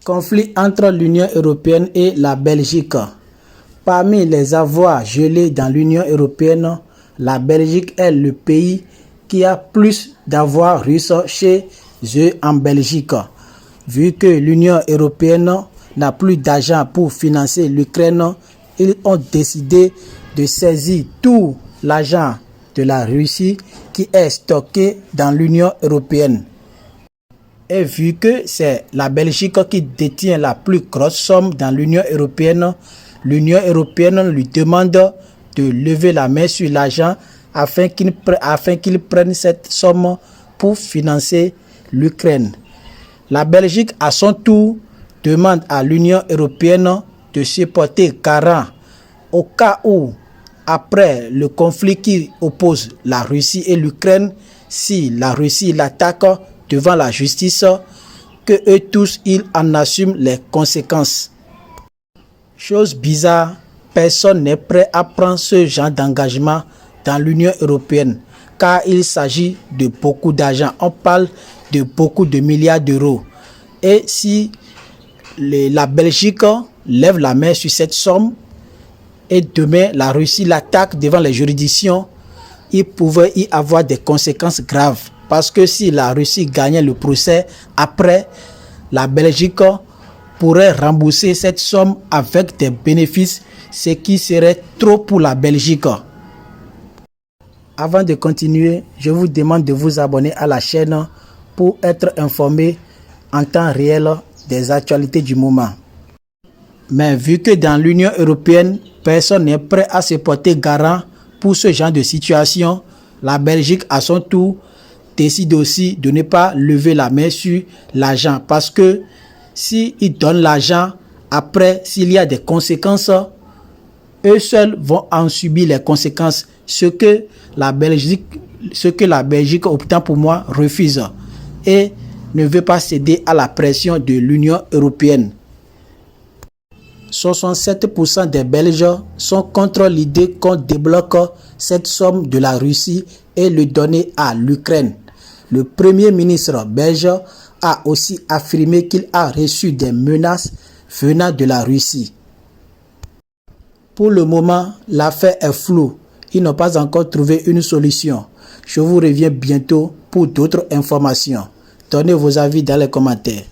Conflit entre l'Union européenne et la Belgique. Parmi les avoirs gelés dans l'Union européenne, la Belgique est le pays qui a plus d'avoirs russes chez eux en Belgique. Vu que l'Union européenne n'a plus d'argent pour financer l'Ukraine, ils ont décidé de saisir tout l'argent de la Russie qui est stocké dans l'Union européenne. Et vu que c'est la Belgique qui détient la plus grosse somme dans l'Union européenne lui demande de lever la main sur l'argent afin qu'il prenne cette somme pour financer l'Ukraine. La Belgique, à son tour, demande à l'Union européenne de se porter garant au cas où, après le conflit qui oppose la Russie et l'Ukraine, si la Russie l'attaque devant la justice, que eux tous, ils en assument les conséquences. Chose bizarre, personne n'est prêt à prendre ce genre d'engagement dans l'Union européenne, car il s'agit de beaucoup d'argent. On parle de beaucoup de milliards d'euros. Et si la Belgique lève la main sur cette somme, et demain la Russie l'attaque devant les juridictions, il pouvait y avoir des conséquences graves. Parce que si la Russie gagnait le procès, après, la Belgique pourrait rembourser cette somme avec des bénéfices, ce qui serait trop pour la Belgique. Avant de continuer, je vous demande de vous abonner à la chaîne pour être informé en temps réel des actualités du moment. Mais vu que dans l'Union européenne, personne n'est prêt à se porter garant pour ce genre de situation, la Belgique, à son tour, décide aussi de ne pas lever la main sur l'argent. Parce que s'ils donnent l'argent, après, s'il y a des conséquences, eux seuls vont en subir les conséquences. Ce que la Belgique, autant pour moi, refuse et ne veut pas céder à la pression de l'Union européenne. 67% des Belges sont contre l'idée qu'on débloque cette somme de la Russie et le donner à l'Ukraine. Le Premier ministre belge a aussi affirmé qu'il a reçu des menaces venant de la Russie. Pour le moment, l'affaire est floue. Ils n'ont pas encore trouvé une solution. Je vous reviens bientôt pour d'autres informations. Donnez vos avis dans les commentaires.